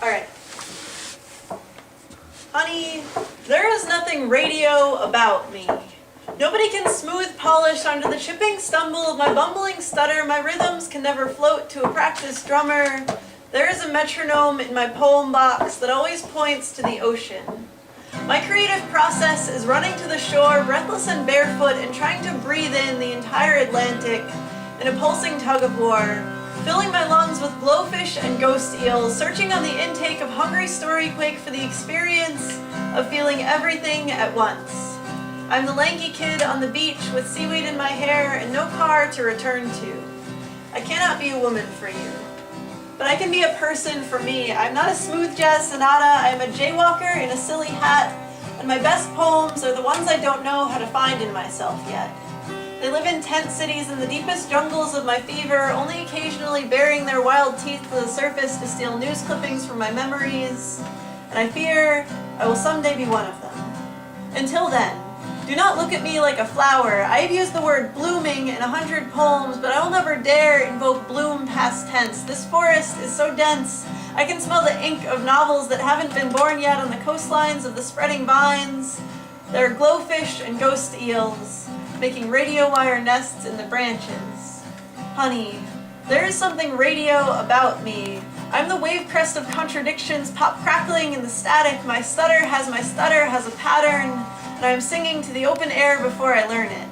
Alright. Honey, there is nothing radio about me. Nobody can smooth polish onto the chipping stumble of my bumbling stutter. My rhythms can never float to a practiced drummer. There is a metronome in my poem box that always points to the ocean. My creative process is running to the shore, breathless and barefoot, and trying to breathe in the entire Atlantic in a pulsing tug-of-war, filling my lungs with glowfish and ghost eels, searching on the intake of hungry storyquake for the experience of feeling everything at once. I'm the lanky kid on the beach with seaweed in my hair and no car to return to. I cannot be a woman for you, but I can be a person for me. I'm not a smooth jazz sonata, I am a jaywalker in a silly hat, and my best poems are the ones I don't know how to find in myself yet. They live in tent cities in the deepest jungles of my fever, only occasionally baring their wild teeth to the surface to steal news clippings from my memories, and I fear I will someday be one of them. Until then, do not look at me like a flower. I have used the word blooming in 100 poems, but I will never dare invoke bloom past tense. This forest is so dense, I can smell the ink of novels that haven't been born yet on the coastlines of the spreading vines. There are glowfish and ghost eels, making radio wire nests in the branches. Honey, there is something radio about me. I'm the wave crest of contradictions, pop crackling in the static. My stutter has a pattern, and I'm singing to the open air before I learn it.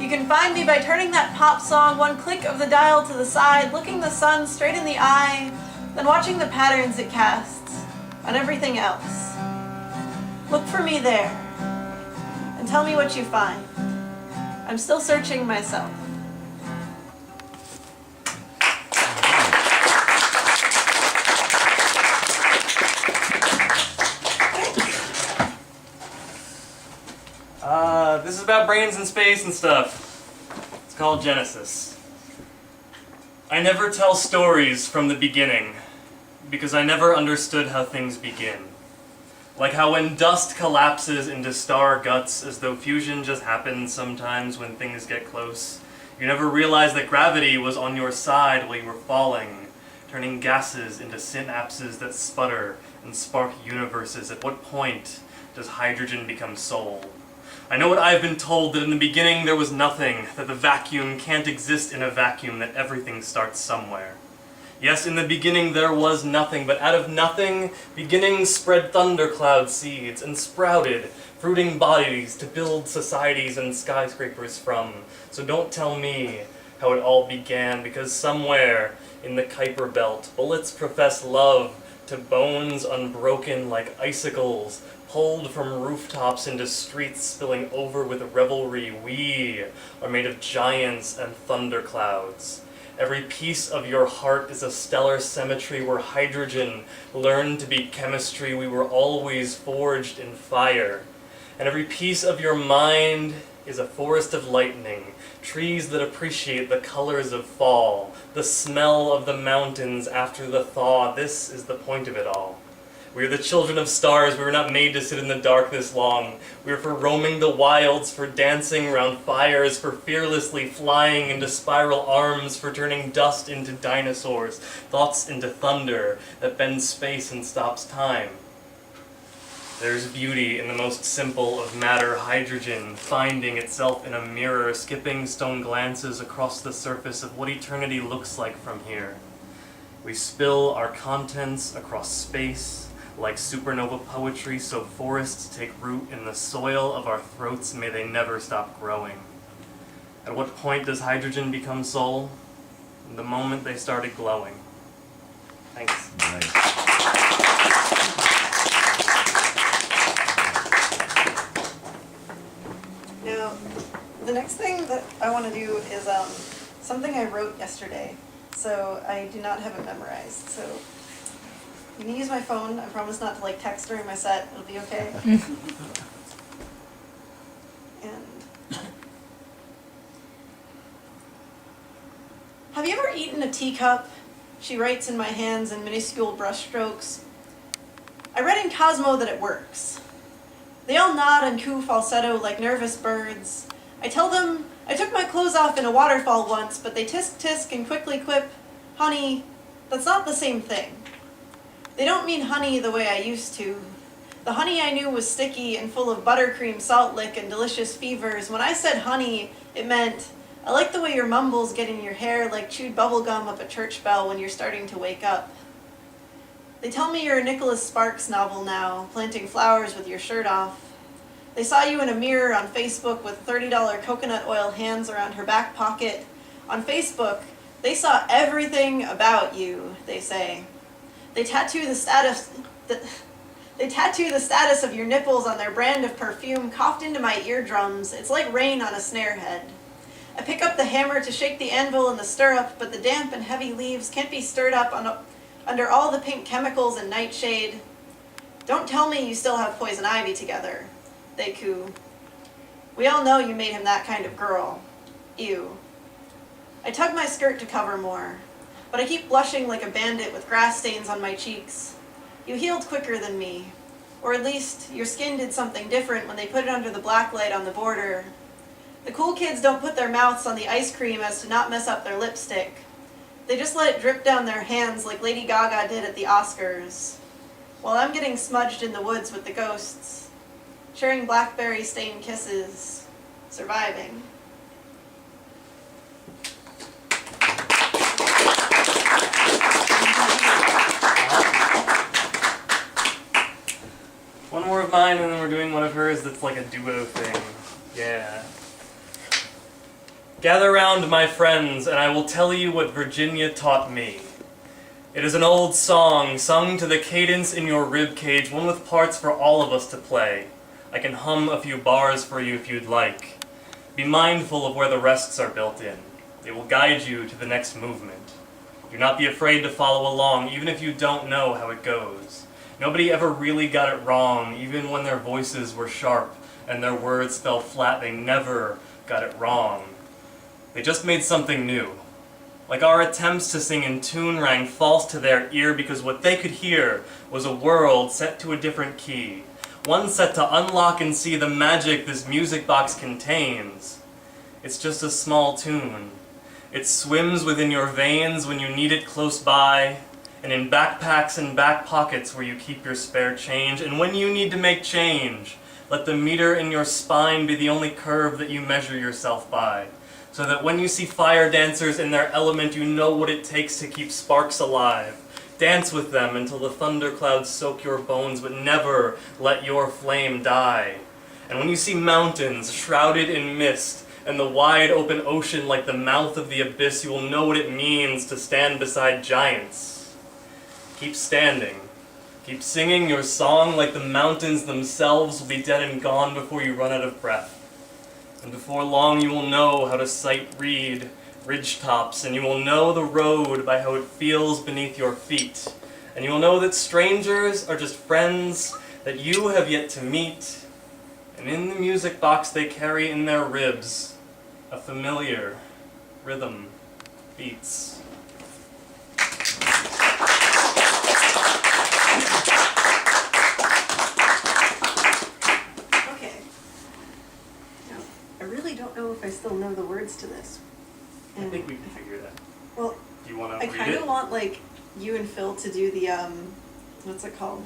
You can find me by turning that pop song one click of the dial to the side, looking the sun straight in the eye, then watching the patterns it casts on everything else. Look for me there, and tell me what you find. I'm still searching myself. This is about brains and space and stuff. It's called Genesis. I never tell stories from the beginning, because I never understood how things begin. Like how when dust collapses into star guts as though fusion just happens sometimes when things get close. You never realized that gravity was on your side while you were falling, turning gases into synapses that sputter and spark universes. At what point does hydrogen become soul? I know what I've been told, that in the beginning there was nothing, that the vacuum can't exist in a vacuum, that everything starts somewhere. Yes, in the beginning there was nothing, but out of nothing, beginnings spread thundercloud seeds and sprouted fruiting bodies to build societies and skyscrapers from. So don't tell me how it all began, because somewhere in the Kuiper Belt, bullets profess love to bones unbroken like icicles, pulled from rooftops into streets spilling over with revelry. We are made of giants and thunderclouds. Every piece of your heart is a stellar symmetry where hydrogen learned to be chemistry. We were always forged in fire. And every piece of your mind is a forest of lightning, trees that appreciate the colors of fall, the smell of the mountains after the thaw. This is the point of it all. We are the children of stars. We were not made to sit in the dark this long. We are for roaming the wilds, for dancing around fires, for fearlessly flying into spiral arms, for turning dust into dinosaurs, thoughts into thunder that bends space and stops time. There's beauty in the most simple of matter, hydrogen, finding itself in a mirror, skipping stone glances across the surface of what eternity looks like from here. We spill our contents across space, like supernova poetry, so forests take root in the soil of our throats, may they never stop growing. At what point does hydrogen become soul? The moment they started glowing. Thanks. Nice. Now, the next thing that I want to do is something I wrote yesterday, so I do not have it memorized. So you can use my phone. I promise not to text during my set. It'll be okay. And have you ever eaten a teacup? She writes in my hands in minuscule brushstrokes. I read in Cosmo that it works. They all nod and coo falsetto like nervous birds. I tell them I took my clothes off in a waterfall once, but they tisk tisk and quickly quip, honey, that's not the same thing. They don't mean honey the way I used to. The honey I knew was sticky and full of buttercream, salt lick, and delicious fevers. When I said honey, it meant, I like the way your mumbles get in your hair like chewed bubblegum up a church bell when you're starting to wake up. They tell me you're a Nicholas Sparks novel now, planting flowers with your shirt off. They saw you in a mirror on Facebook with $30 coconut oil hands around her back pocket. On Facebook, they saw everything about you, they say. They tattoo the status of your nipples on their brand of perfume coughed into my eardrums. It's like rain on a snare head. I pick up the hammer to shake the anvil in the stirrup, but the damp and heavy leaves can't be stirred up under all the pink chemicals and nightshade. Don't tell me you still have poison ivy together, they coo. We all know you made him that kind of girl. Ew. I tug my skirt to cover more, but I keep blushing like a bandit with grass stains on my cheeks. You healed quicker than me. Or at least, your skin did something different when they put it under the black light on the border. The cool kids don't put their mouths on the ice cream as to not mess up their lipstick. They just let it drip down their hands like Lady Gaga did at the Oscars. While I'm getting smudged in the woods with the ghosts, sharing blackberry-stained kisses, surviving. One more of mine, and then we're doing one of hers that's like a duo thing. Yeah. Gather round, my friends, and I will tell you what Virginia taught me. It is an old song, sung to the cadence in your ribcage, one with parts for all of us to play. I can hum a few bars for you if you'd like. Be mindful of where the rests are built in. They will guide you to the next movement. Do not be afraid to follow along, even if you don't know how it goes. Nobody ever really got it wrong, even when their voices were sharp and their words fell flat, they never got it wrong. They just made something new. Like our attempts to sing in tune rang false to their ear because what they could hear was a world set to a different key. One set to unlock and see the magic this music box contains. It's just a small tune. It swims within your veins when you need it close by, and in backpacks and back pockets where you keep your spare change. And when you need to make change, let the meter in your spine be the only curve that you measure yourself by, so that when you see fire dancers in their element, you know what it takes to keep sparks alive. Dance with them until the thunderclouds soak your bones, but never let your flame die. And when you see mountains shrouded in mist, and the wide open ocean like the mouth of the abyss, you will know what it means to stand beside giants. Keep standing. Keep singing your song like the mountains themselves will be dead and gone before you run out of breath. And before long you will know how to sight read ridgetops, and you will know the road by how it feels beneath your feet. And you will know that strangers are just friends that you have yet to meet. And in the music box they carry in their ribs a familiar rhythm beats. Don't know if I still know the words to this. I think we can figure that. Well, do you want to I kind of want like you and Phil to do the what's it called?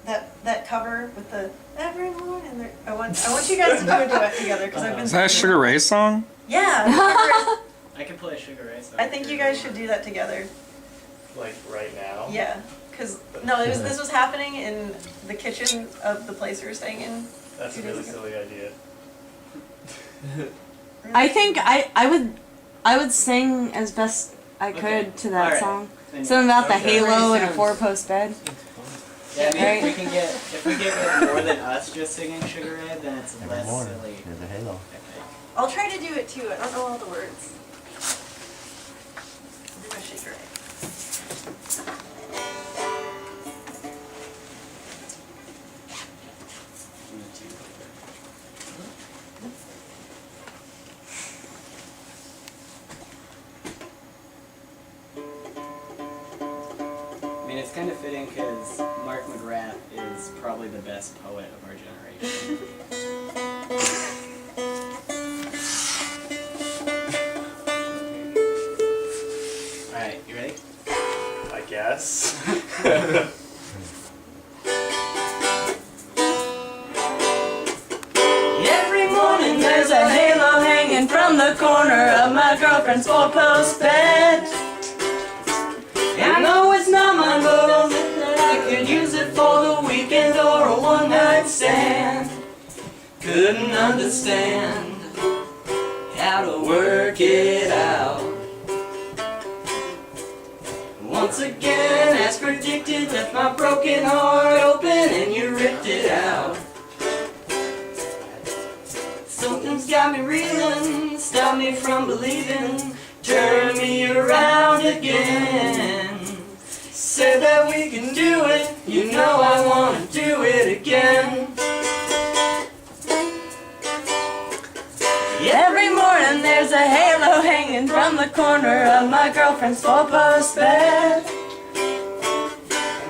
That cover with the everyone and their. I want you guys to do a duet together because I've been. Is that a Sugar Ray song? Yeah. I can play Sugar Ray song. I think you guys should do that together. Like right now? Yeah, because this was happening in the kitchen of the place we were staying in. That's a really silly idea. I think I would sing as best I could to that song. Something about the halo and a 4-post bed. Yeah, I mean, Right. if we get more than us just singing Sugar Ray, then it's less silly. There's a halo. I think. I'll try to do it too. I don't know all the words. I'll do my Sugar Ray. I mean, it's kind of fitting because Mark McGrath is probably the best poet of our generation. Alright, you ready? I guess. Yes. Every morning there's a halo hanging from the corner of my girlfriend's four-post bed. I know it's not my love, that I could use it for the weekend or a one-night stand. Couldn't understand how to work it out. Once again, as predicted, left my broken heart open and you ripped it out. Something's got me reeling, stopped me from believing, turned me around again. Said that we can do it, you know I wanna do it again. Every morning there's a halo hanging from the corner of my girlfriend's four-post bed.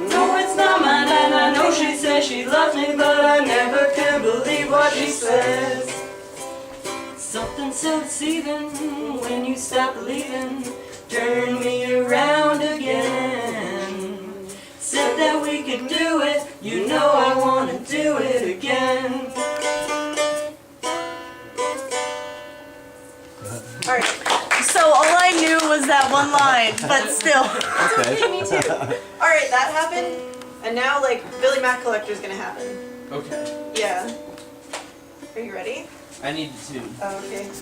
No, it's not mine, and I know she says she loves me, but I never can believe what she says. Something so deceiving when you stop believing, turn me around again. Said that we could do it, you know I wanna do it again. Alright. So all I knew was that one line, but still. Okay, me too. Alright, that happened. And now, like, Billy Mac Collector's gonna happen. Okay. Yeah. Are you ready? I need to tune. Oh, okay. Yes.